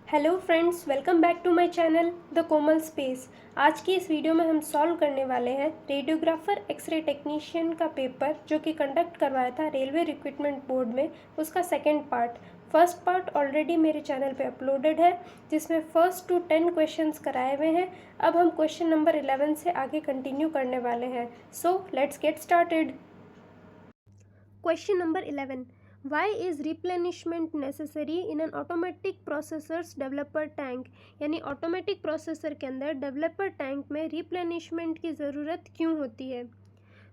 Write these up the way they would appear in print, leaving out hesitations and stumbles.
Hello friends, welcome back to my channel the Komal space. आज की इस वीडियो में हम सॉल्व करने वाले हैं रेडियोग्राफर एक्सरे टेक्नीशियन का पेपर जो कि कंडक्ट करवाया था रेलवे रिक्रूटमेंट बोर्ड में, उसका second part. First part already मेरे चैनल पे अपलोडेड है जिसमें फर्स्ट टू 10 क्वेश्चंस कराए हुए हैं। अब हम क्वेश्चन नंबर 11 से आगे कंटिन्यू करने वाले हैं। So let's get started. Question number 11, Why is replenishment necessary in an automatic processor's developer tank? यानी ऑटोमेटिक प्रोसेसर के अंदर डेवलपर टैंक में रिप्लेनिशमेंट की ज़रूरत क्यों होती है?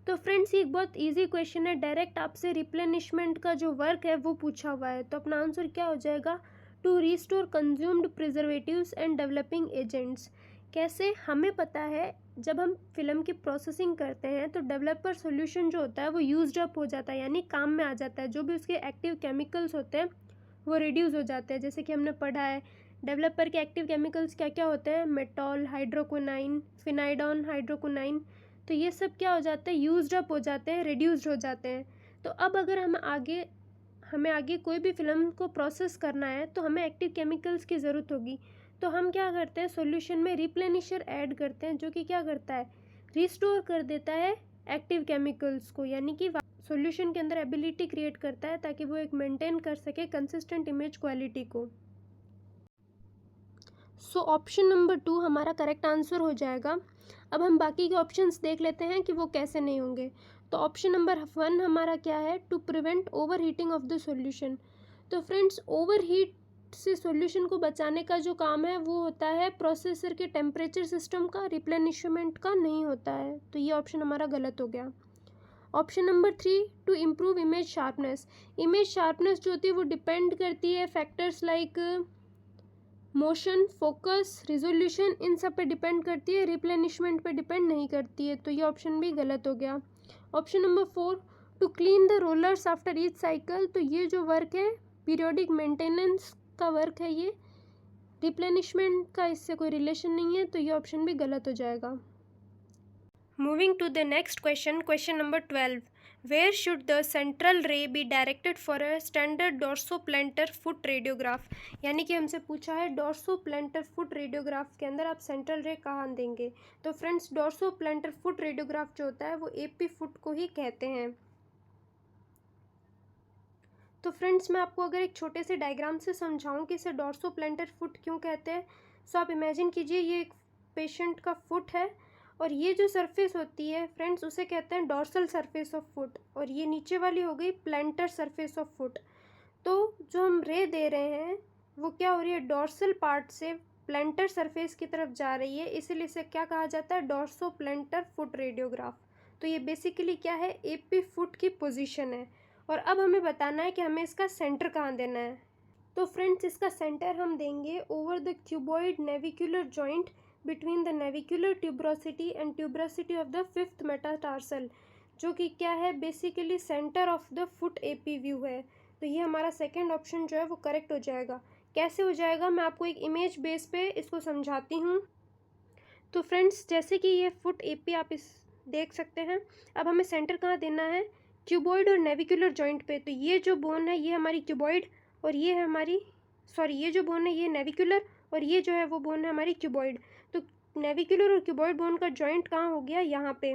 तो फ्रेंड्स, ये एक बहुत इजी क्वेश्चन है। डायरेक्ट आपसे रिप्लेनिशमेंट का जो वर्क है वो पूछा हुआ है, तो अपना आंसर क्या हो जाएगा? To restore consumed preservatives and developing agents. कैसे? हमें पता है जब हम फिल्म की प्रोसेसिंग करते हैं तो डेवलपर सॉल्यूशन जो होता है वो यूज्ड अप हो जाता है, यानी काम में आ जाता है। जो भी उसके एक्टिव केमिकल्स होते हैं वो रिड्यूस हो जाते हैं। जैसे कि हमने पढ़ा है डेवलपर के एक्टिव केमिकल्स क्या क्या होते हैं, मेटॉल, हाइड्रोक्विनाइन, फिनाइडॉन, हाइड्रोक्विनाइन। तो ये सब क्या हो जाते हैं, यूज्ड अप हो जाते हैं, रिड्यूस्ड हो जाते हैं। तो अब अगर हमें आगे कोई भी फिल्म को प्रोसेस करना है तो हमें एक्टिव केमिकल्स की ज़रूरत होगी। तो हम क्या करते हैं, सॉल्यूशन में रिप्लेनिशर ऐड करते हैं जो कि क्या करता है, रिस्टोर कर देता है एक्टिव केमिकल्स को, यानी कि सॉल्यूशन के अंदर एबिलिटी क्रिएट करता है ताकि वो एक मेंटेन कर सके कंसिस्टेंट इमेज क्वालिटी को। सो ऑप्शन नंबर 2 हमारा करेक्ट आंसर हो जाएगा। अब हम बाकी के ऑप्शंस देख लेते हैं कि वो कैसे नहीं होंगे। तो ऑप्शन नंबर 1 हमारा क्या है, to prevent over heating of the solution. तो फ्रेंड्स, ओवर हीट से सॉल्यूशन को बचाने का जो काम है वो होता है प्रोसेसर के टेम्परेचर सिस्टम का, रिप्लेनिशमेंट का नहीं होता है। तो ये ऑप्शन हमारा गलत हो गया। Option number 3, to improve image sharpness. Image sharpness जो होती है वो डिपेंड करती है factors like motion, focus, resolution, इन सब पे डिपेंड करती है, रिप्लेनिशमेंट पे डिपेंड नहीं करती है। तो ये ऑप्शन भी गलत हो गया। Option number 4, to clean the rollers after each cycle. तो ये जो वर्क है पीरियोडिक मेंटेनेंस का वर्क है, ये रिप्लेनिशमेंट का इससे कोई रिलेशन नहीं है। तो ये ऑप्शन भी गलत हो जाएगा। Moving to the next question, question number 12, where should the central ray be directed for a standard dorsoplantar foot radiograph. यानी कि हमसे पूछा है डोर्सोप्लेंटर फुट रेडियोग्राफ के अंदर आप सेंट्रल रे कहाँ देंगे। तो फ्रेंड्स, डोर्सोप्लेंटर फुट रेडियोग्राफ जो होता है वो एपी फुट को ही कहते हैं। तो फ्रेंड्स, मैं आपको अगर एक छोटे से डायग्राम से समझाऊं कि इसे डोर्सोप्लेंटर फुट क्यों कहते हैं, सो आप इमेजिन कीजिए ये एक पेशेंट का फुट है और ये जो सरफेस होती है फ्रेंड्स उसे कहते हैं डोर्सल सरफेस ऑफ फुट, और ये नीचे वाली हो गई प्लेंटर सरफेस ऑफ फुट। तो जो हम रे दे रहे हैं वो क्या हो रही है, डोर्सल पार्ट से प्लेंटर सरफेस की तरफ जा रही है, इसीलिए इसे क्या कहा जाता है, डोर्सोप्लेंटर फुट रेडियोग्राफ। तो ये बेसिकली क्या है, एपी फुट की पोजीशन है। और अब हमें बताना है कि हमें इसका सेंटर कहाँ देना है। तो फ्रेंड्स, इसका सेंटर हम देंगे over the cuboid navicular joint between the navicular tuberosity and tuberosity of the fifth metatarsal, जो कि क्या है, basically centre of the foot AP view है। तो ये हमारा सेकेंड ऑप्शन जो है वो करेक्ट हो जाएगा। कैसे हो जाएगा, मैं आपको एक इमेज बेस पे इसको समझाती हूँ। तो फ्रेंड्स, जैसे कि ये फुट एपी आप इस देख सकते हैं। अब हमें सेंटर कहाँ देना है, क्यूबॉइड और नेविकुलर जॉइंट पे। तो ये जो बोन है ये हमारी क्यूबॉइड और ये है हमारी, सॉरी, ये जो बोन है ये नेविकुलर और ये जो है वो बोन है हमारी क्यूबॉइड। तो नेविकुलर और क्यूबॉइड बोन का जॉइंट कहाँ हो गया, यहाँ पे,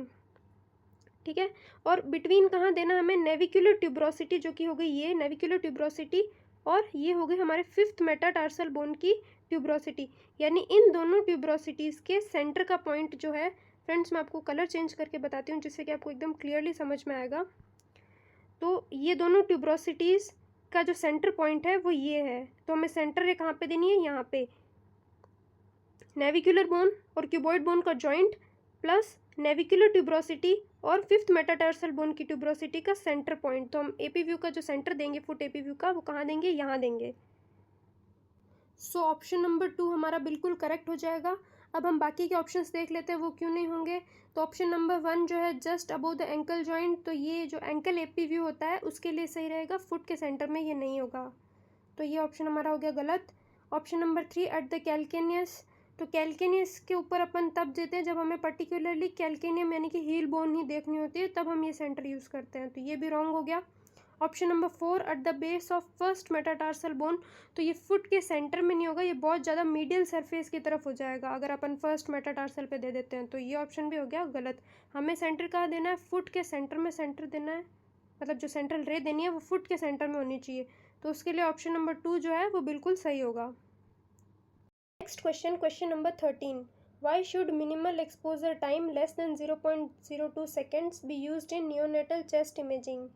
ठीक है। और बिटवीन कहाँ देना हमें, नेविकुलर ट्यूब्रोसिटी जो कि हो गई ये नेविकुलर ट्यूब्रोसिटी, और ये हो गई हमारे फिफ्थ मेटाटार्सल बोन की ट्यूब्रोसिटी। यानी इन दोनों ट्यूब्रोसिटीज़ के सेंटर का पॉइंट जो है, फ्रेंड्स मैं आपको कलर चेंज करके बताती हूँ जिससे कि आपको एकदम क्लियरली समझ में आएगा। तो ये दोनों ट्यूब्रोसिटीज़ का जो सेंटर पॉइंट है वो ये है। तो हमें सेंटर कहाँ पे देनी है, यहाँ पे, नेविकुलर बोन और क्यूबॉइड बोन का जॉइंट प्लस नेविकुलर ट्यूब्रोसिटी और फिफ्थ मेटाटार्सल बोन की ट्यूब्रोसिटी का सेंटर पॉइंट। तो हम एपी व्यू का जो सेंटर देंगे फुट एपी व्यू का, वो कहाँ देंगे, यहाँ देंगे। सो ऑप्शन नंबर 2 हमारा बिल्कुल करेक्ट हो जाएगा। अब हम बाकी के ऑप्शंस देख लेते हैं वो क्यों नहीं होंगे। तो ऑप्शन नंबर 1 जो है just above the ankle joint, तो ये जो एंकल एपी व्यू होता है उसके लिए सही रहेगा, फुट के सेंटर में ये नहीं होगा। तो ये ऑप्शन हमारा हो गया गलत। Option number 3, at the calcaneus. तो कैल्केनियस के ऊपर अपन तब देते हैं जब हमें पर्टिकुलरली कैल्केनियम यानी कि हील बोन ही देखनी होती है, तब हम ये सेंटर यूज़ करते हैं। तो ये भी रॉन्ग हो गया। Option number 4 at the base of first metatarsal bone, तो ये फुट के सेंटर में नहीं होगा, ये बहुत ज़्यादा मीडियल सरफेस की तरफ हो जाएगा अगर अपन फर्स्ट मेटाटार्सल पे दे देते हैं, तो ये ऑप्शन भी हो गया गलत। हमें सेंटर कहाँ देना है, फुट के सेंटर में सेंटर देना है, मतलब जो सेंट्रल रे देनी है वो फुट के सेंटर में होनी चाहिए, तो उसके लिए ऑप्शन नंबर 2 जो है वो बिल्कुल सही होगा। Next question, question number 13, why should minimal exposure time less than 0.02 seconds be used in neonatal chest imaging.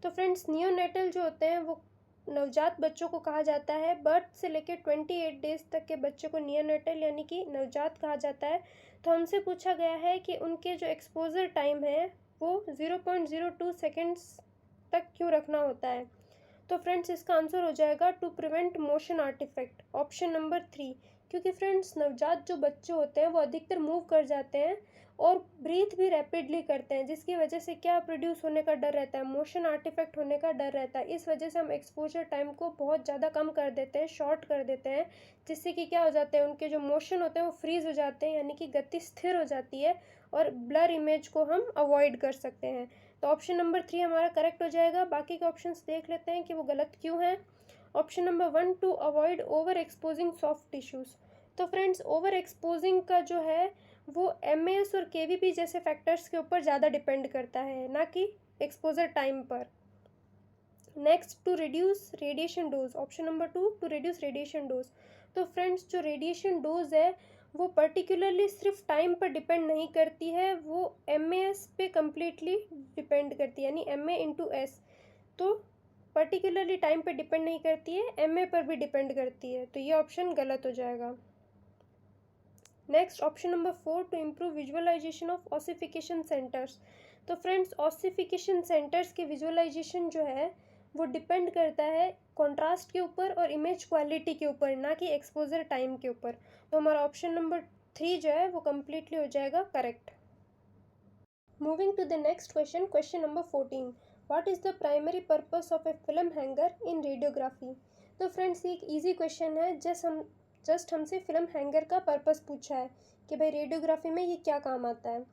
तो फ्रेंड्स नियोनेटल जो होते हैं वो नवजात बच्चों को कहा जाता है, बर्थ से लेकर 28 डेज तक के बच्चों को नियोनेटल यानी कि नवजात कहा जाता है। तो हमसे पूछा गया है कि उनके जो एक्सपोजर टाइम है वो 0.02 सेकेंड्स तक क्यों रखना होता है। तो फ्रेंड्स इसका आंसर हो जाएगा to prevent motion artifact, option number 3। क्योंकि फ्रेंड्स नवजात जो बच्चे होते हैं वो अधिकतर मूव कर जाते हैं और ब्रीथ भी रैपिडली करते हैं, जिसकी वजह से क्या प्रोड्यूस होने का डर रहता है, मोशन आर्टिफैक्ट होने का डर रहता है। इस वजह से हम एक्सपोजर टाइम को बहुत ज़्यादा कम कर देते हैं, शॉर्ट कर देते हैं, जिससे कि क्या हो जाते हैं, उनके जो मोशन होते हैं वो फ्रीज हो जाते हैं, यानी कि गति स्थिर हो जाती है और ब्लर इमेज को हम अवॉइड कर सकते हैं। तो ऑप्शन नंबर 3 हमारा करेक्ट हो जाएगा। बाकी के ऑप्शंस देख लेते हैं कि वो गलत क्यों हैं। Option number 1, to avoid over exposing soft tissues. तो फ्रेंड्स ओवर एक्सपोजिंग का जो है वो एमएएस और केवीपी जैसे फैक्टर्स के ऊपर ज़्यादा डिपेंड करता है, ना कि एक्सपोजर टाइम पर। Next, to reduce radiation dose, option number 2, to reduce radiation dose. तो फ्रेंड्स जो रेडिएशन डोज है वो पर्टिकुलरली सिर्फ टाइम पर डिपेंड नहीं करती है, वो एमएएस पे कम्प्लीटली डिपेंड करती है, यानी एमए इंटू एस। तो पर्टिकुलरली टाइम पे डिपेंड नहीं करती है, एमए पर भी डिपेंड करती है, तो ये ऑप्शन गलत हो जाएगा। Next, option number 4, to improve visualisation of ossification centres. तो फ्रेंड्स ऑसिफिकेशन सेंटर्स के विजुअलाइजेशन जो है वो डिपेंड करता है कॉन्ट्रास्ट के ऊपर और इमेज क्वालिटी के ऊपर, ना कि एक्सपोजर टाइम के ऊपर। तो हमारा ऑप्शन नंबर 3 जो है वो कम्प्लीटली हो जाएगा correct. Moving to the next question, question number 14, what is the primary purpose of a film hanger in radiography. तो फ्रेंड्स ये एक ईजी क्वेश्चन है, जस्ट हमसे फिल्म हैंगर का पर्पस पूछा है कि भाई रेडियोग्राफी में ये क्या काम आता है।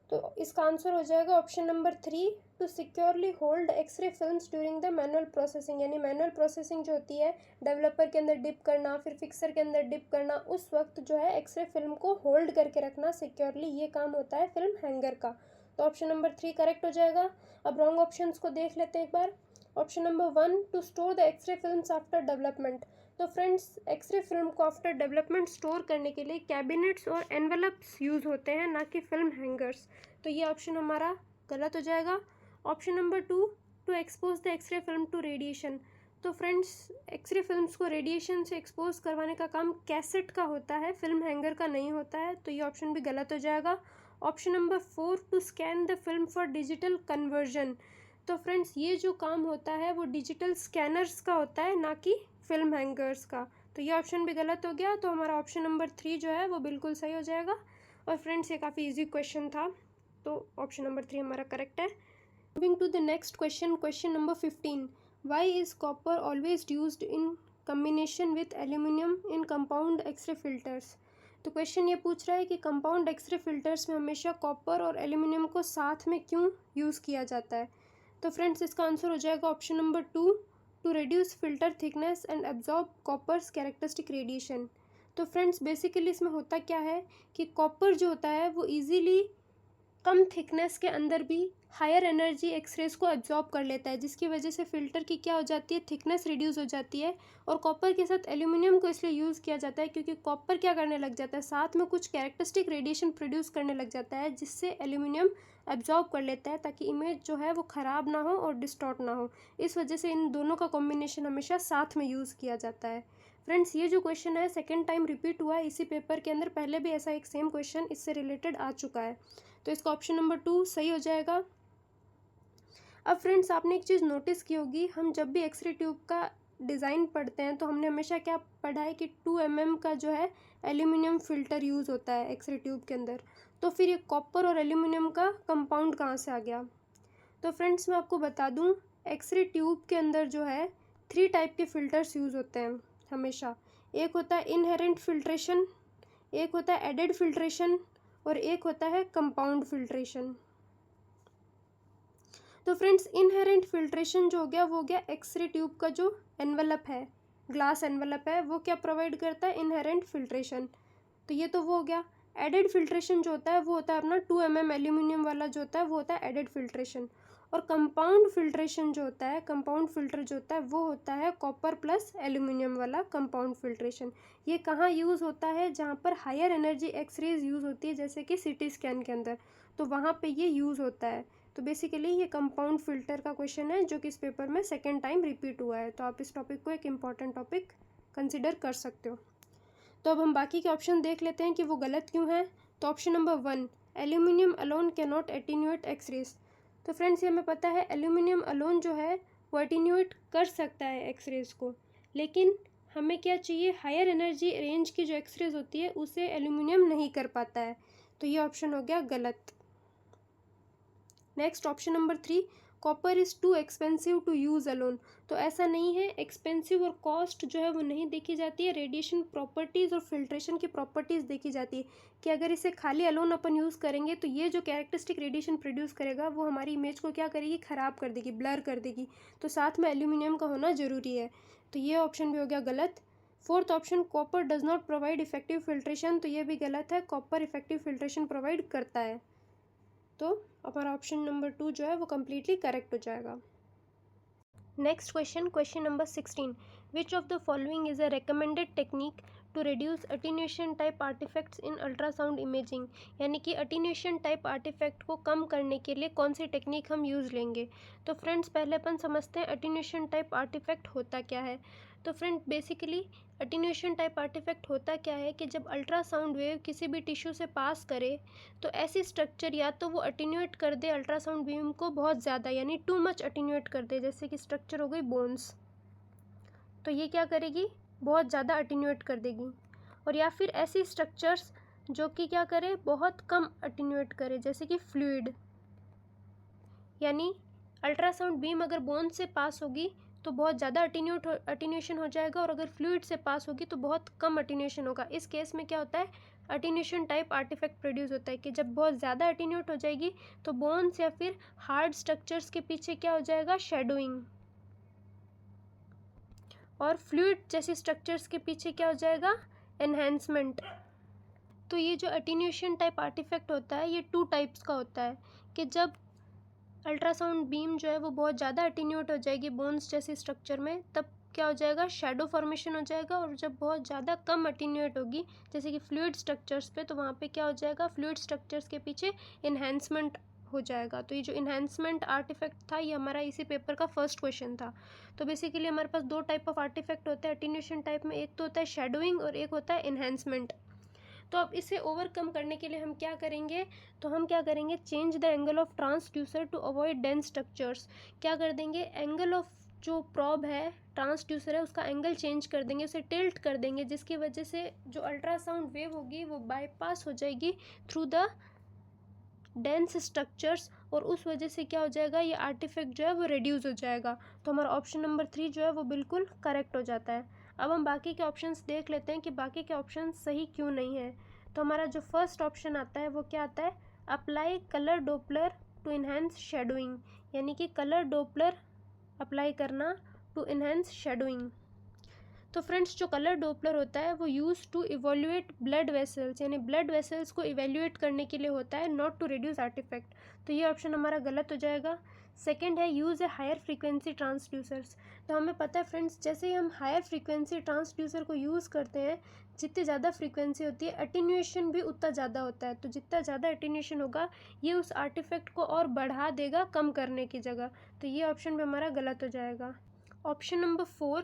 तो इसका आंसर हो जाएगा option number 3, to securely hold X-ray films during the manual processing, यानी मैनुअल प्रोसेसिंग जो होती है डेवलपर के अंदर डिप करना, फिर फिक्सर के अंदर डिप करना, उस वक्त जो है एक्सरे फिल्म को होल्ड करके रखना सिक्योरली, ये काम होता है फिल्म हैंगर का। तो ऑप्शन नंबर 3 करेक्ट हो जाएगा। अब रॉन्ग ऑप्शंस को देख लेते हैं एक बार। Option number 1, to store the X-ray films after development. तो फ्रेंड्स एक्सरे फिल्म को आफ्टर डेवलपमेंट स्टोर करने के लिए कैबिनेट्स और एनवलप्स यूज़ होते हैं, ना कि फिल्म हैंगर्स, तो ये ऑप्शन हमारा गलत हो जाएगा। Option number 2, to expose the X-ray film to radiation. तो फ्रेंड्स एक्सरे फिल्म्स को रेडिएशन से एक्सपोज करवाने का काम कैसेट का होता है, फिल्म हैंगर का नहीं होता है, तो ये ऑप्शन भी गलत हो जाएगा। Option number 4, to scan the film for digital conversion. तो फ्रेंड्स ये जो काम होता है वो डिजिटल स्कैनर्स का होता है, ना कि फिल्म हैंगर्स का, तो ये ऑप्शन भी गलत हो गया। तो हमारा ऑप्शन नंबर 3 जो है वो बिल्कुल सही हो जाएगा। और फ्रेंड्स ये काफ़ी इजी क्वेश्चन था, तो ऑप्शन नंबर 3 हमारा करेक्ट है। Moving to the next question, question number 15, why is copper always used in combination with aluminium in compound X-ray filters. तो क्वेश्चन ये पूछ रहा है कि कंपाउंड एक्सरे फिल्टर्स में हमेशा कॉपर और एल्यूमिनियम को साथ में क्यों यूज़ किया जाता है। तो फ्रेंड्स इसका आंसर हो जाएगा option number 2, to reduce filter thickness and absorb copper's characteristic radiation. तो फ्रेंड्स बेसिकली इसमें होता क्या है कि कॉपर जो होता है वो इजीली कम थिकनेस के अंदर भी हायर एनर्जी एक्सरेज को एब्जॉर्ब कर लेता है, जिसकी वजह से फ़िल्टर की क्या हो जाती है, थिकनेस रिड्यूस हो जाती है। और कॉपर के साथ एल्यूमिनियम को इसलिए यूज़ किया जाता है क्योंकि कॉपर क्या करने लग जाता है, साथ में कुछ कैरेक्टरिस्टिक रेडिएशन प्रोड्यूस करने लग जाता है, जिससे एल्यूमिनियम एब्जॉर्ब कर लेता है ताकि इमेज जो है वो ख़राब ना हो और डिस्टॉर्ट ना हो। इस वजह से इन दोनों का कॉम्बिनेशन हमेशा साथ में यूज़ किया जाता है। फ्रेंड्स ये जो क्वेश्चन है सेकेंड टाइम रिपीट हुआ है इसी पेपर के अंदर, पहले भी ऐसा एक सेम क्वेश्चन इससे रिलेटेड आ चुका है, तो इसका ऑप्शन नंबर 2 सही हो जाएगा। अब फ्रेंड्स आपने एक चीज़ नोटिस की होगी, हम जब भी एक्सरे ट्यूब का डिज़ाइन पढ़ते हैं तो हमने हमेशा क्या पढ़ा है कि 2 mm का जो है एल्यूमिनियम फ़िल्टर यूज़ होता है एक्सरे ट्यूब के अंदर। तो फिर ये कॉपर और एल्यूमिनियम का कंपाउंड कहाँ से आ गया। तो फ्रेंड्स मैं आपको बता दूँ, एक्सरे ट्यूब के अंदर जो है 3 टाइप के फ़िल्टर्स यूज़ होते हैं हमेशा। एक होता है इनहेरेंट फिल्ट्रेशन, एक होता है एडेड फिल्ट्रेशन और एक होता है कंपाउंड फिल्ट्रेशन। तो फ्रेंड्स इनहेरेंट फिल्ट्रेशन जो हो गया वो हो गया एक्सरे ट्यूब का जो एनवलप है, ग्लास एनवलप है, वो क्या प्रोवाइड करता है, इनहेरेंट फिल्ट्रेशन। तो ये तो वो हो गया। एडेड फिल्ट्रेशन जो होता है वो होता है अपना 2 mm एल्यूमिनियम वाला जो होता है वो होता है एडेड फिल्ट्रेशन। और कंपाउंड फिल्ट्रेशन जो होता है, कंपाउंड फिल्टर जो होता है वो होता है कॉपर प्लस एल्यूमिनियम वाला कंपाउंड फिल्ट्रेशन। ये कहाँ यूज़ होता है, जहाँ पर हायर एनर्जी एक्सरेज यूज़ होती है, जैसे कि सीटी स्कैन के अंदर, तो वहाँ पे ये यूज़ होता है। तो बेसिकली ये कंपाउंड फिल्टर का क्वेश्चन है जो कि इस पेपर में सेकेंड टाइम रिपीट हुआ है, तो आप इस टॉपिक को एक इम्पॉर्टेंट टॉपिक कंसिडर कर सकते हो। तो अब हम बाकी के ऑप्शन देख लेते हैं कि वो गलत क्यों है। तो option number 1, aluminium alone can not attenuate X-rays. तो फ्रेंड्स ये हमें पता है एल्यूमिनियम अलोन जो है वो एटीन्यूएट कर सकता है एक्सरेज को, लेकिन हमें क्या चाहिए, हायर एनर्जी रेंज की जो एक्सरेज होती है उसे एल्यूमिनियम नहीं कर पाता है, तो ये ऑप्शन हो गया गलत। Next option number 3, copper is too expensive to use alone. तो ऐसा नहीं है, एक्सपेंसिव और कॉस्ट जो है वो नहीं देखी जाती है, रेडिएशन प्रॉपर्टीज़ और फिल्ट्रेशन की प्रॉपर्टीज़ देखी जाती है कि अगर इसे खाली अलोन अपन यूज़ करेंगे तो ये जो कैरेक्टरिस्टिक रेडिएशन प्रोड्यूस करेगा वो हमारी इमेज को क्या करेगी, ख़राब कर देगी, ब्लर कर देगी। तो साथ में एल्यूमिनियम का होना ज़रूरी है, तो ये ऑप्शन भी हो गया गलत। Fourth option, copper does not provide effective filtration. तो ये भी गलत है, कॉपर इफेक्टिव फिल्ट्रेशन प्रोवाइड करता है। तो हमारा ऑप्शन नंबर 2 जो है वो कम्प्लीटली करेक्ट हो जाएगा। Next question, question number 16, which of the following is a recommended technique to reduce attenuation type artifacts in ultrasound imaging. यानी कि अटीन्यूएशन टाइप आर्टिफैक्ट को कम करने के लिए कौन सी टेक्निक हम यूज़ लेंगे। तो फ्रेंड्स पहले अपन समझते हैं अटीन्यूएशन टाइप आर्टिफैक्ट होता क्या है। तो friend basically attenuation type artifact होता क्या है कि जब अल्ट्रासाउंड वेव किसी भी टिश्यू से पास करे तो ऐसी स्ट्रक्चर या तो वो अटीन्यूएट कर दे अल्ट्रासाउंड बीम को बहुत ज़्यादा, यानी टू मच अटीन्यूएट कर दे, जैसे कि स्ट्रक्चर हो गई बोन्स, तो ये क्या करेगी, बहुत ज़्यादा अटीन्यूएट कर देगी। और या फिर ऐसी स्ट्रक्चर्स जो कि क्या करे, बहुत कम अटीन्यूएट करे, जैसे कि फ्लूइड, यानी अल्ट्रासाउंड बीम अगर बोन से पास होगी तो बहुत ज़्यादा अटीन्यूएशन हो जाएगा, और अगर फ्लूइड से पास होगी तो बहुत कम अटीन्यूएशन होगा। इस केस में क्या होता है, अटीन्यूएशन टाइप आर्टिफैक्ट प्रोड्यूस होता है कि जब बहुत ज़्यादा अटीन्यूएट हो जाएगी तो बोन्स या फिर हार्ड स्ट्रक्चर्स के पीछे क्या हो जाएगा, शेडोइंग, और फ्लूइड जैसे स्ट्रक्चर्स के पीछे क्या हो जाएगा, एनहेंसमेंट। तो ये जो अटीन्यूएशन टाइप आर्टिफैक्ट होता है ये 2 टाइप्स का होता है कि जब अल्ट्रासाउंड बीम जो है वो बहुत ज़्यादा अटीन्यूएट हो जाएगी बोन्स जैसे स्ट्रक्चर में, तब क्या हो जाएगा, शैडो फॉर्मेशन हो जाएगा। और जब बहुत ज़्यादा कम अटीन्यूएट होगी जैसे कि फ्लूइड स्ट्रक्चर्स पे, तो वहाँ पे क्या हो जाएगा, फ्लूइड स्ट्रक्चर्स के पीछे इन्हेंसमेंट हो जाएगा। तो ये जो इन्हेंसमेंट आर्टिफैक्ट था ये हमारा इसी पेपर का फर्स्ट क्वेश्चन था। तो बेसिकली हमारे पास 2 टाइप ऑफ आर्टिफैक्ट होते हैं अटीन्यूएशन टाइप में, एक तो होता है शेडोइंग और एक होता है इन्हेंसमेंट। तो अब इसे ओवरकम करने के लिए हम क्या करेंगे, तो हम क्या करेंगे, change the angle of transducer to avoid dense structures. क्या कर देंगे, एंगल ऑफ जो प्रॉब है, ट्रांसड्यूसर है, उसका एंगल चेंज कर देंगे, उसे टिल्ट कर देंगे, जिसकी वजह से जो अल्ट्रासाउंड वेव होगी वो बाईपास हो जाएगी थ्रू द डेंस स्ट्रक्चर्स, और उस वजह से क्या हो जाएगा, ये आर्टिफैक्ट जो है वो रिड्यूस हो जाएगा। तो हमारा ऑप्शन नंबर 3 जो है वो बिल्कुल करेक्ट हो जाता है। अब हम बाकी के ऑप्शंस देख लेते हैं कि बाकी के ऑप्शन सही क्यों नहीं है। तो हमारा जो फर्स्ट ऑप्शन आता है वो क्या आता है, apply colour Doppler to enhance shadowing, यानी कि कलर डोपलर अप्लाई करना टू इन्हेंस शेडोइंग। तो फ्रेंड्स जो कलर डोपलर होता है वो use to evaluate blood vessels, यानी ब्लड वेसल्स को इवेल्यूएट करने के लिए होता है, नॉट टू रिड्यूस आर्टिफैक्ट। तो ये ऑप्शन हमारा गलत हो जाएगा। सेकंड है use a higher frequency transducers. तो हमें पता है फ्रेंड्स, जैसे ही हम हायर फ्रीक्वेंसी ट्रांसड्यूसर को यूज़ करते हैं, जितनी ज़्यादा फ्रीक्वेंसी होती है अटीन्यूएशन भी उतना ज़्यादा होता है। तो जितना ज़्यादा अटीन्यूएशन होगा ये उस आर्टिफैक्ट को और बढ़ा देगा कम करने की जगह। तो ये ऑप्शन भी हमारा गलत हो जाएगा। Option number 4,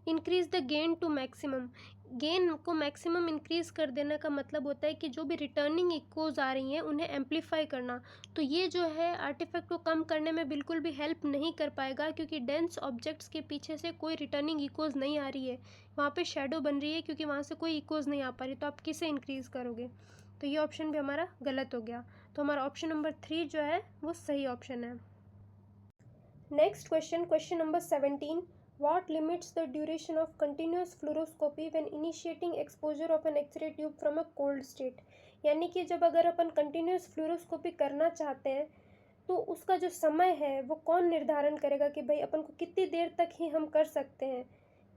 increase the gain to maximum. Gain को मैक्सिमम इंक्रीज़ कर देने का मतलब होता है कि जो भी रिटर्निंग इकोज आ रही हैं उन्हें एम्पलीफाई करना। तो ये जो है आर्टिफैक्ट को कम करने में बिल्कुल भी हेल्प नहीं कर पाएगा, क्योंकि डेंस ऑब्जेक्ट्स के पीछे से कोई रिटर्निंग इकोज नहीं आ रही है, वहाँ पे शैडो बन रही है क्योंकि वहाँ से कोई इकोज नहीं आ पा रही, तो आप किसे इंक्रीज़ करोगे। तो ये ऑप्शन भी हमारा गलत हो गया। तो हमारा ऑप्शन नंबर 3 जो है वो सही ऑप्शन है। Next question, question number 17, what limits the duration of continuous fluoroscopy when initiating exposure of an X-ray tube from a cold state। यानी कि जब अगर अपन कंटिन्यूस फ्लोरोस्कोपी करना चाहते हैं तो उसका जो समय है वो कौन निर्धारण करेगा कि भाई अपन को कितनी देर तक ही हम कर सकते हैं।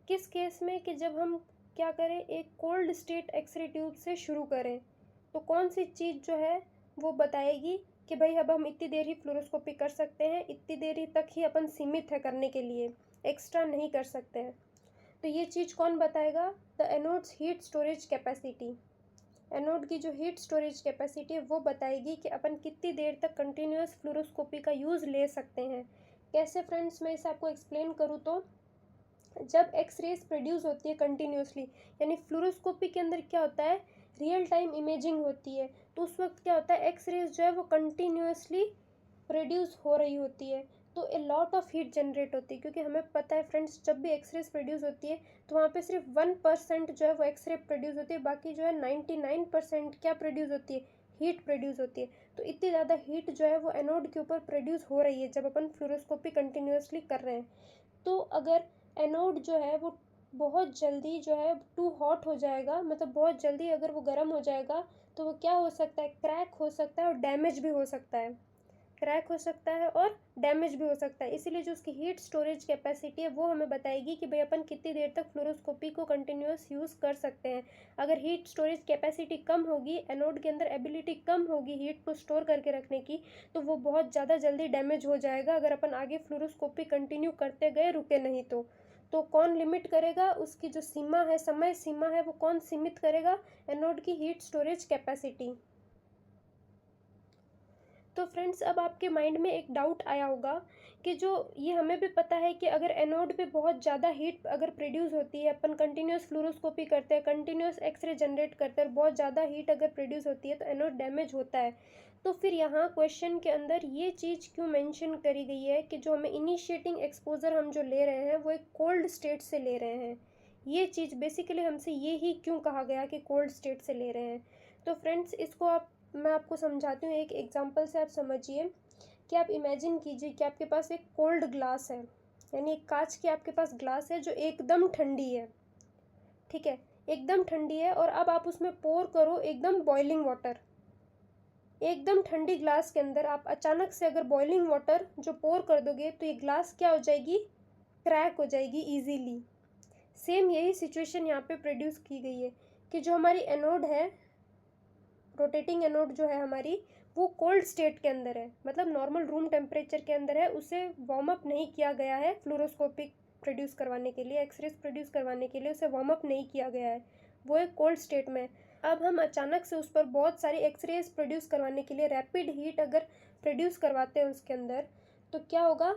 किस केस में कि जब हम क्या करें, एक कोल्ड स्टेट एक्सरे ट्यूब से शुरू करें, तो कौन सी चीज़ जो है वो बताएगी कि भाई अब हम इतनी देर ही फ्लोरोस्कोपी कर सकते हैं, इतनी देर ही तक ही अपन सीमित है करने के लिए, एक्स्ट्रा नहीं कर सकते हैं। तो ये चीज़ कौन बताएगा? The anodes heat storage capacity. Anode की जो हीट स्टोरेज कैपेसिटी है वो बताएगी कि अपन कितनी देर तक कंटिन्यूस फ्लोरोस्कोपी का यूज़ ले सकते हैं। कैसे फ्रेंड्स, मैं इसे आपको एक्सप्लेन करूँ तो जब एक्स रेज प्रोड्यूस होती है कंटिन्यूसली, यानी फ्लोरोस्कोपी के अंदर क्या होता है, रियल टाइम इमेजिंग होती है, तो उस वक्त क्या होता है, एक्स रेज जो है वो कंटिन्यूसली प्रोड्यूस हो रही होती है, तो a lot of heat generate होती है। क्योंकि हमें पता है फ्रेंड्स, जब भी एक्स रेज प्रोड्यूस होती है तो वहाँ पे सिर्फ 1% जो है वो एक्स रे प्रोड्यूस होती है, बाकी जो है 99% क्या प्रोड्यूस होती है, हीट प्रोड्यूस होती है। तो इतनी ज़्यादा हीट जो है वो एनोड के ऊपर प्रोड्यूस हो रही है जब अपन फ्लोरोस्कोपी कंटिन्यूसली कर रहे हैं। तो अगर एनोड जो है वो बहुत जल्दी जो है टू हॉट हो जाएगा, मतलब बहुत जल्दी अगर वो गर्म हो जाएगा, तो वो क्या हो सकता है, क्रैक हो सकता है और डैमेज भी हो सकता है। क्रैक हो सकता है और डैमेज भी हो सकता है। इसीलिए जो उसकी हीट स्टोरेज कैपेसिटी है वो हमें बताएगी कि भाई अपन कितनी देर तक फ्लोरोस्कोपी को कंटिन्यूस यूज़ कर सकते हैं। अगर हीट स्टोरेज कैपेसिटी कम होगी, एनोड के अंदर एबिलिटी कम होगी हीट को स्टोर करके रखने की, तो वो बहुत ज़्यादा जल्दी डैमेज हो जाएगा अगर अपन आगे फ्लोरोस्कोपी कंटिन्यू करते गए, रुके नहीं तो कौन लिमिट करेगा, उसकी जो सीमा है, समय सीमा है, वो कौन सीमित करेगा, एनोड की हीट स्टोरेज कैपेसिटी। तो फ्रेंड्स, अब आपके माइंड में एक डाउट आया होगा कि जो ये हमें भी पता है कि अगर एनोड पे बहुत ज़्यादा हीट अगर प्रोड्यूस होती है, अपन कंटिन्यूस फ्लोरोस्कोपी करते हैं, कंटिन्यूस एक्सरे जनरेट करते हैं, बहुत ज़्यादा हीट अगर प्रोड्यूस होती है तो एनोड डैमेज होता है। तो फिर यहाँ क्वेश्चन के अंदर ये चीज़ क्यों मेंशन करी गई है कि जो हमें इनिशिएटिंग एक्सपोजर हम जो ले रहे हैं वो एक कोल्ड स्टेट से ले रहे हैं। ये चीज़ बेसिकली हमसे ये ही क्यों कहा गया कि कोल्ड स्टेट से ले रहे हैं। तो फ्रेंड्स, इसको मैं आपको समझाती हूँ एक एग्जांपल से, आप समझिए कि आप इमेजिन कीजिए कि आपके पास एक कोल्ड ग्लास है, यानी एक कांच की आपके पास ग्लास है जो एकदम ठंडी है, ठीक है, एकदम ठंडी है, और अब आप उसमें पोर करो एकदम बॉइलिंग वाटर। एकदम ठंडी ग्लास के अंदर आप अचानक से अगर बॉइलिंग वाटर जो पोर कर दोगे तो ये ग्लास क्या हो जाएगी, क्रैक हो जाएगी ईजीली। सेम यही सिचुएशन यहाँ पे प्रोड्यूस की गई है कि जो हमारी एनोड है, रोटेटिंग एनोड जो है हमारी, वो कोल्ड स्टेट के अंदर है, मतलब नॉर्मल रूम टेम्परेचर के अंदर है, उसे वार्म अप नहीं किया गया है फ्लोरोस्कोपिक प्रोड्यूस करवाने के लिए, एक्सरेज प्रोड्यूस करवाने के लिए उसे वार्म अप नहीं किया गया है, वो एक कोल्ड स्टेट में। अब हम अचानक से उस पर बहुत सारी एक्सरेज प्रोड्यूस करवाने के लिए रैपिड हीट अगर प्रोड्यूस करवाते हैं उसके अंदर, तो क्या होगा,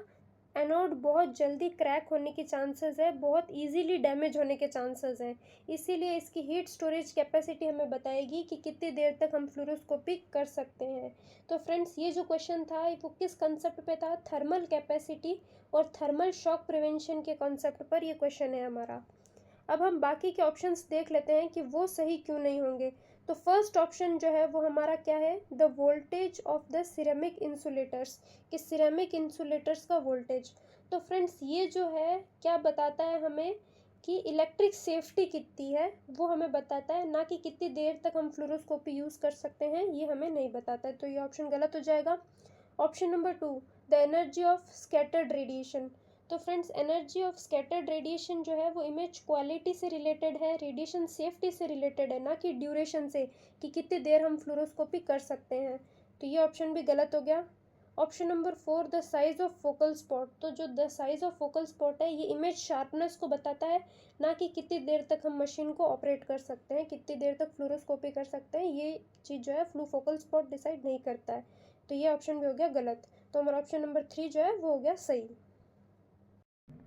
एनोड बहुत जल्दी क्रैक होने के चांसेस है, बहुत इजीली डैमेज होने के चांसेस हैं। इसीलिए इसकी हीट स्टोरेज कैपेसिटी हमें बताएगी कि कितनी देर तक हम फ्लोरोस्कोपी कर सकते हैं। तो फ्रेंड्स, ये जो क्वेश्चन था वो किस कंसेप्ट पे था, थर्मल कैपेसिटी और थर्मल शॉक प्रिवेंशन के कॉन्सेप्ट पर ये क्वेश्चन है हमारा। अब हम बाकी के ऑप्शंस देख लेते हैं कि वो सही क्यों नहीं होंगे। तो फर्स्ट ऑप्शन जो है वो हमारा क्या है, the voltage of the ceramic insulators, कि सिरेमिक इंसुलेटर्स का वोल्टेज। तो फ्रेंड्स, ये जो है क्या बताता है हमें कि इलेक्ट्रिक सेफ्टी कितनी है वो हमें बताता है, ना कि कितनी देर तक हम फ्लोरोस्कोपी यूज़ कर सकते हैं, ये हमें नहीं बताता है, तो ये ऑप्शन गलत हो जाएगा। Option number 2, the energy of scattered radiation. तो friends, energy of scattered radiation जो है वो इमेज क्वालिटी से रिलेटेड है, रेडिएशन सेफ्टी से रिलेटेड है, ना कि ड्यूरेशन से, कि कितनी देर हम फ्लोरोस्कोपी कर सकते हैं, तो ये ऑप्शन भी गलत हो गया। Option number 4, the size of focal spot. तो जो the size of focal spot है ये इमेज शार्पनेस को बताता है, ना कि कितनी देर तक हम मशीन को ऑपरेट कर सकते हैं, कितनी देर तक फ्लोरोस्कोपी कर सकते हैं, ये चीज़ जो है फ्लू फोकल स्पॉट डिसाइड नहीं करता है, तो ये ऑप्शन भी हो गया गलत। तो हमारा ऑप्शन नंबर 3 जो है वो हो गया सही।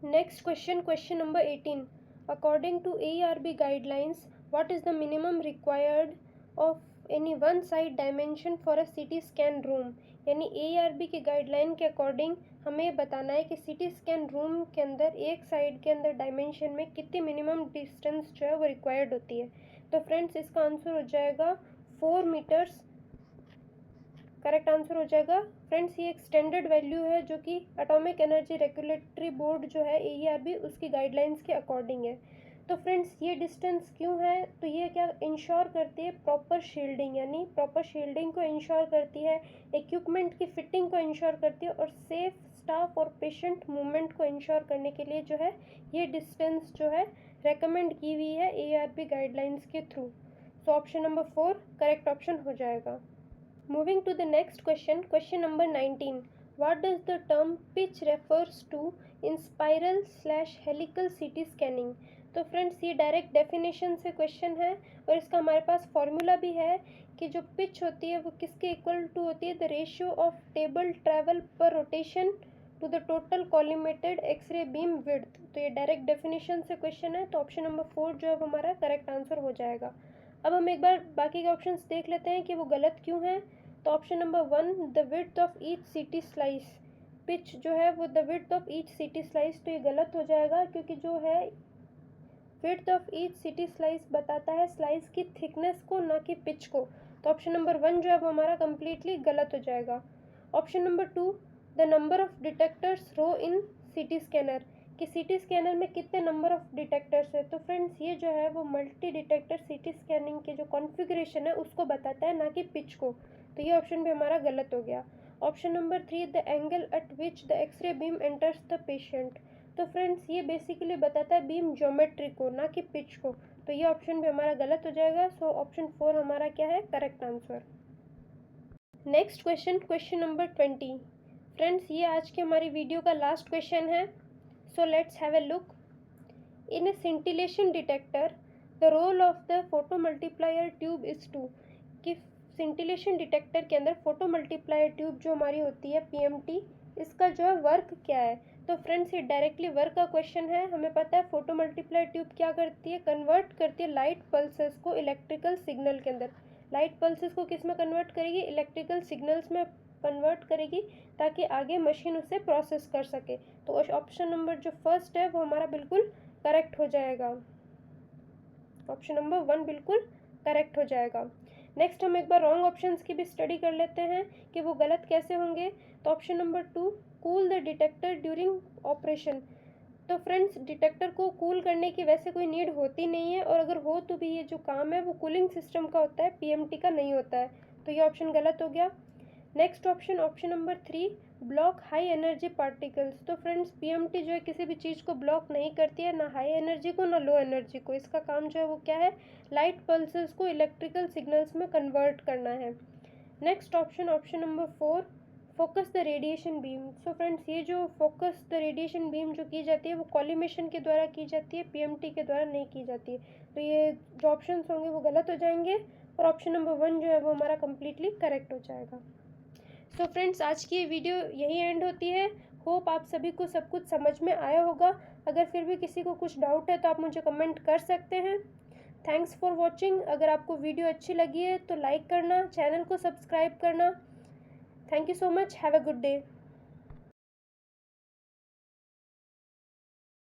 Next question, question number 18, according to ARB guidelines what is the minimum required of any one side dimension for a CT scan room. यानी ARB के गाइडलाइन के अकॉर्डिंग हमें बताना है कि CT स्कैन रूम के अंदर एक साइड के अंदर डायमेंशन में कितनी मिनिमम डिस्टेंस जो है वो रिक्वायर्ड होती है। तो फ्रेंड्स, इसका आंसर हो जाएगा 4 मीटर्स, करेक्ट आंसर हो जाएगा। फ्रेंड्स, ये एक स्टैंडर्ड वैल्यू है जो कि एटॉमिक एनर्जी रेगुलेटरी बोर्ड जो है AERB उसकी गाइडलाइंस के अकॉर्डिंग है। तो फ्रेंड्स ये डिस्टेंस क्यों है, तो ये क्या इंश्योर करती है, प्रॉपर शील्डिंग, यानी प्रॉपर शील्डिंग को इंश्योर करती है, इक्विपमेंट की फिटिंग को इंश्योर करती है और सेफ स्टाफ और पेशेंट मूवमेंट को इंश्योर करने के लिए जो है ये डिस्टेंस जो है रेकमेंड की हुई है ARB गाइडलाइंस के थ्रू। So option number 4 correct option हो जाएगा। Moving to the next question, question number 19, what does the term pitch refers to in spiral slash helical CT scanning. तो फ्रेंड्स ये डायरेक्ट डेफिनेशन से क्वेश्चन है और इसका हमारे पास फॉर्मूला भी है कि जो पिच होती है वो किसके इक्वल टू होती है, the ratio of table travel per rotation to the total collimated X-ray beam width. तो ये डायरेक्ट डेफिनेशन से क्वेश्चन है, तो ऑप्शन नंबर 4 जो है वो हमारा करेक्ट आंसर हो जाएगा। अब हम एक बार बाकी के ऑप्शंस देख लेते हैं कि वो गलत क्यों हैं। तो option number 1, the width of each CT slice, pitch जो है वो the width of each CT slice, तो ये गलत हो जाएगा क्योंकि जो है width of each CT slice बताता है स्लाइस की थिकनेस को, ना कि पिच को। तो ऑप्शन नंबर 1 जो है वो हमारा कम्प्लीटली गलत हो जाएगा। Option number 2, the number of detectors row in CT scanner, कि CT स्कैनर में कितने नंबर ऑफ डिटेक्टर्स है। तो फ्रेंड्स ये जो है वो मल्टी डिटेक्टर CT स्कैनिंग के जो कॉन्फ़िगरेशन है उसको बताता है, ना कि पिच को। तो ये ऑप्शन भी हमारा गलत हो गया। Option number 3, the angle at which the X-ray beam enters the patient, तो फ्रेंड्स ये बेसिकली बताता है बीम ज्योमेट्री को, ना कि पिच को। तो ये ऑप्शन भी हमारा गलत हो जाएगा। सो ऑप्शन 4 हमारा क्या है, correct answer. Next question, question number 20। Friends ये आज की हमारी वीडियो का लास्ट क्वेश्चन है। So let's have a look. In a scintillation detector the role of the photo multiplier tube is to, कि scintillation डिटेक्टर के अंदर फोटो मल्टीप्लायर ट्यूब जो हमारी होती है PMT, इसका जो है वर्क क्या है। तो फ्रेंड्स ये डायरेक्टली वर्क का क्वेश्चन है। हमें पता है फोटो मल्टीप्लायर ट्यूब क्या करती है, कन्वर्ट करती है लाइट पल्सेस को इलेक्ट्रिकल सिग्नल के अंदर। लाइट पल्सेस को किस में कन्वर्ट करेगी, इलेक्ट्रिकल सिग्नल्स में कन्वर्ट करेगी, ताकि आगे मशीन उसे प्रोसेस कर सके। तो ऑप्शन नंबर जो फर्स्ट है वो हमारा बिल्कुल करेक्ट हो जाएगा। ऑप्शन नंबर 1 बिल्कुल करेक्ट हो जाएगा। नेक्स्ट हम एक बार रॉन्ग ऑप्शंस की भी स्टडी कर लेते हैं कि वो गलत कैसे होंगे। तो option number 2, cool the detector during operation. तो फ्रेंड्स डिटेक्टर को कूल करने की वैसे कोई नीड होती नहीं है, और अगर हो तो भी ये जो काम है वो कूलिंग सिस्टम का होता है, PMT का नहीं होता है। तो ये ऑप्शन गलत हो गया। Next option, option number 3, block high energy particles. तो फ्रेंड्स PMT जो है किसी भी चीज़ को ब्लॉक नहीं करती है, ना हाई एनर्जी को ना लो एनर्जी को। इसका काम जो है वो क्या है, लाइट पल्सेस को इलेक्ट्रिकल सिग्नल्स में कन्वर्ट करना है। Next option, option number 4, focus the radiation beam. So friends ये जो फोकस द रेडिएशन बीम जो की जाती है वो कॉलिमेशन के द्वारा की जाती है, PMT के द्वारा नहीं की जाती है। तो ये जो ऑप्शन होंगे वो गलत हो जाएंगे और ऑप्शन नंबर 1 जो है वो हमारा कम्प्लीटली करेक्ट हो जाएगा। सो फ्रेंड्स आज की ये वीडियो यही एंड होती है। होप आप सभी को सब कुछ समझ में आया होगा। अगर फिर भी किसी को कुछ डाउट है तो आप मुझे कमेंट कर सकते हैं। Thanks for watching. अगर आपको वीडियो अच्छी लगी है तो लाइक करना, चैनल को सब्सक्राइब करना। Thank you so much, have a good day.